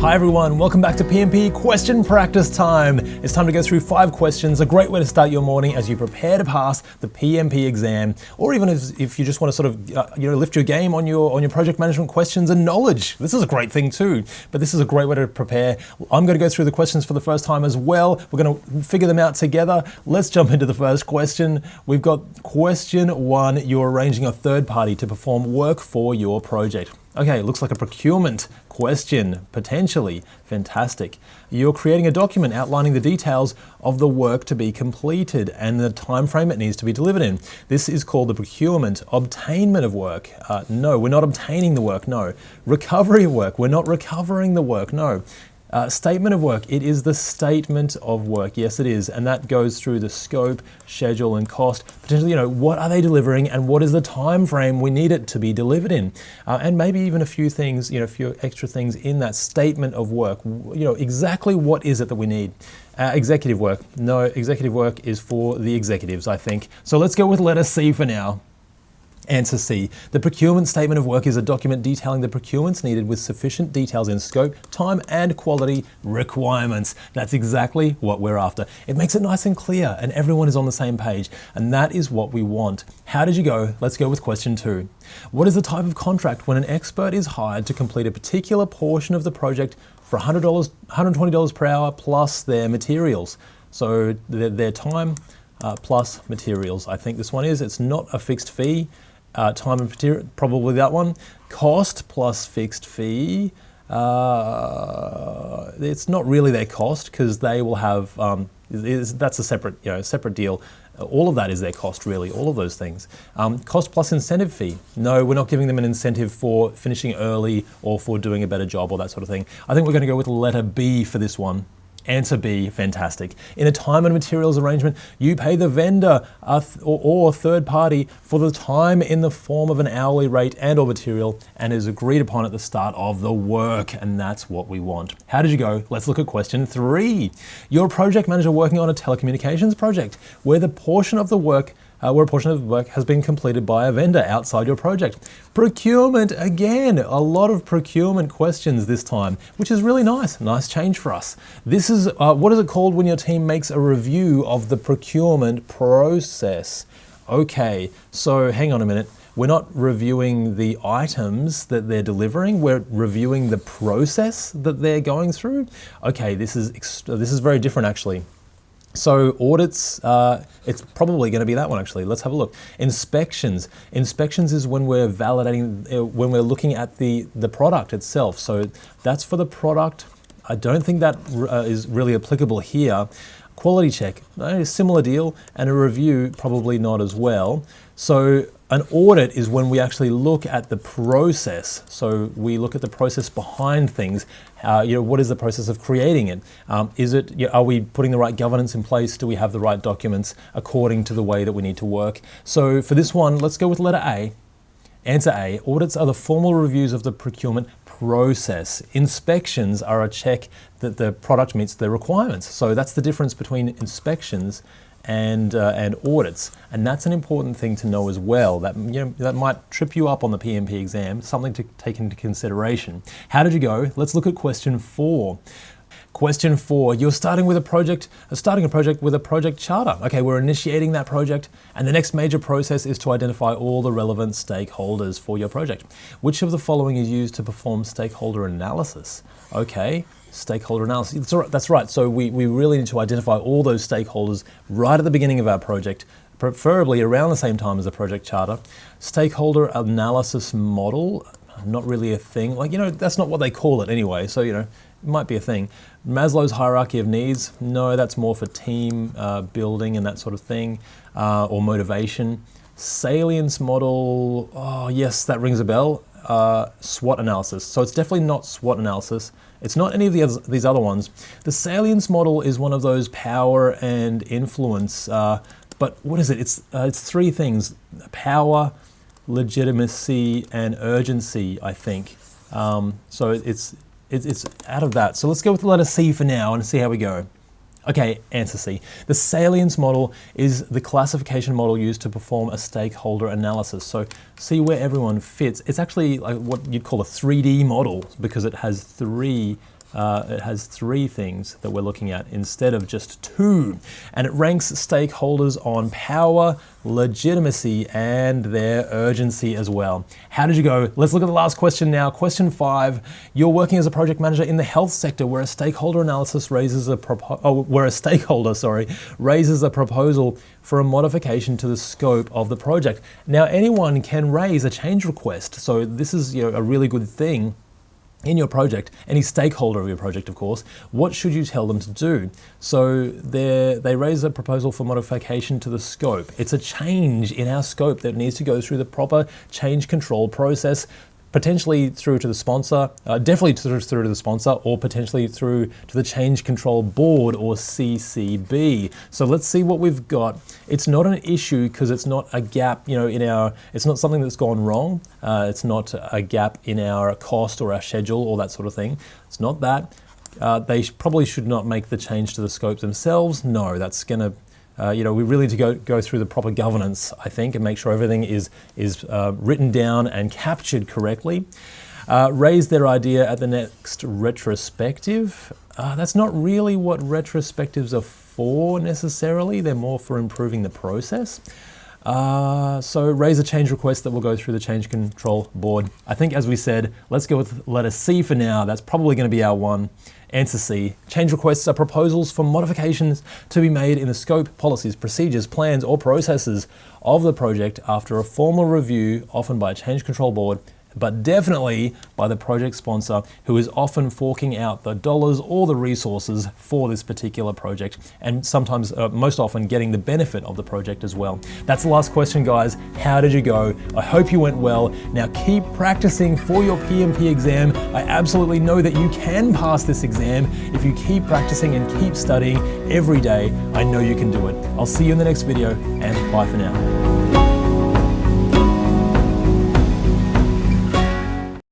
Hi everyone, welcome back to PMP Question Practice Time. It's time to go through 5 questions, a great way to start your morning as you prepare to pass the PMP exam, or even if you just want to sort of lift your game on your project management questions and knowledge. This is a great thing too, but this is a great way to prepare. I'm going to go through the questions for the first time as well. We're going to figure them out together. Let's jump into the first question. We've got question 1. You're arranging a third party to perform work for your project. Okay, it looks like a procurement question, potentially. Fantastic. You're creating a document outlining the details of the work to be completed and the time frame it needs to be delivered in. This is called the procurement. Obtainment of work. No, we're not obtaining the work, no. Recovery of work. We're not recovering the work, no. Statement of work, it is the statement of work. Yes, it is. And that goes through the scope, schedule, and cost. Potentially, what are they delivering and what is the time frame we need it to be delivered in? And maybe even a few things, a few extra things in that statement of work. Exactly what is it that we need? Executive work. No, executive work is for the executives, I think. So let's go with letter C for now. Answer C. The procurement statement of work is a document detailing the procurements needed with sufficient details in scope, time, and quality requirements. That's exactly what we're after. It makes it nice and clear and everyone is on the same page, and that is what we want. How did you go? Let's go with question 2. What is the type of contract when an expert is hired to complete a particular portion of the project for $100, $120 per hour plus their materials? So their time plus materials. I think this one is. It's not a fixed fee. Time and material, probably that one. Cost plus fixed fee. It's not really their cost because they will have, that's a separate deal. All of that is their cost really, all of those things. Cost plus incentive fee. No, we're not giving them an incentive for finishing early or for doing a better job or that sort of thing. I think we're going to go with letter B for this one. Answer B, fantastic. In a time and materials arrangement, you pay the vendor or third party for the time in the form of an hourly rate and or material and is agreed upon at the start of the work, and that's what we want. How did you go? Let's look at question 3. You're a project manager working on a telecommunications project where a portion of the work has been completed by a vendor outside your project. Procurement, again, a lot of procurement questions this time, which is really nice. Nice change for us. This is, what is it called when your team makes a review of the procurement process? Okay, so hang on a minute. We're not reviewing the items that they're delivering, we're reviewing the process that they're going through. Okay, this is very different actually. So audits, it's probably going to be that one actually. Let's have a look. Inspections. Inspections is when we're validating, when we're looking at the product itself. So that's for the product. I don't think that is really applicable here. Quality check, a similar deal, and a review probably not as well. So an audit is when we actually look at the process. So we look at the process behind things. What is the process of creating it? Are we putting the right governance in place? Do we have the right documents according to the way that we need to work? So for this one, let's go with letter A. Answer A, audits are the formal reviews of the procurement process. Inspections are a check that the product meets the requirements. So that's the difference between inspections and audits, and that's an important thing to know as well. That that might trip you up on the PMP exam. Something to take into consideration. How did you go? Let's look at question 4. Question 4, you're starting a project with a project charter. Okay, we're initiating that project, and the next major process is to identify all the relevant stakeholders for your project. Which of the following is used to perform stakeholder analysis? Okay, stakeholder analysis, that's right. So we really need to identify all those stakeholders right at the beginning of our project, preferably around the same time as the project charter. Stakeholder analysis model, not really a thing. That's not what they call it anyway, so it might be a thing. Maslow's hierarchy of needs, no, that's more for team building and that sort of thing, or motivation. Salience model, oh yes, that rings a bell. SWOT analysis. So it's definitely not SWOT analysis. It's not any of these other ones. The salience model is one of those power and influence, but what is it? It's 3 things: power, legitimacy, and urgency, I think. So it's out of that. So let's go with the letter C for now and see how we go. Okay, answer C. The salience model is the classification model used to perform a stakeholder analysis. So see where everyone fits. It's actually like what you'd call a 3D model because it has three things that we're looking at instead of just two. And it ranks stakeholders on power, legitimacy, and their urgency as well. How did you go? Let's look at the last question now. Question 5. You're working as a project manager in the health sector where a stakeholder analysis raises a raises a proposal for a modification to the scope of the project. Now anyone can raise a change request. So this is a really good thing. In your project, any stakeholder of your project, of course, what should you tell them to do? So they raise a proposal for modification to the scope. It's a change in our scope that needs to go through the proper change control process, potentially through to the sponsor, definitely through to the sponsor, or potentially through to the Change Control Board or CCB. So let's see what we've got. It's not an issue because it's not a gap, it's not something that's gone wrong. It's not a gap in our cost or our schedule or that sort of thing. It's not that. They probably should not make the change to the scope themselves. No, that's gonna, we really need to go through the proper governance, I think, and make sure everything is written down and captured correctly. Raise their idea at the next retrospective. That's not really what retrospectives are for necessarily. They're more for improving the process. So raise a change request that will go through the Change Control Board. I think, as we said, let's go with letter C for now. That's probably going to be our one. Answer C. Change requests are proposals for modifications to be made in the scope, policies, procedures, plans, or processes of the project after a formal review, often by a Change Control Board, but definitely by the project sponsor, who is often forking out the dollars or the resources for this particular project, and sometimes, most often, getting the benefit of the project as well. That's the last question, guys. How did you go? I hope you went well. Now keep practicing for your PMP exam. I absolutely know that you can pass this exam if you keep practicing and keep studying every day. I know you can do it. I'll see you in the next video, and bye for now.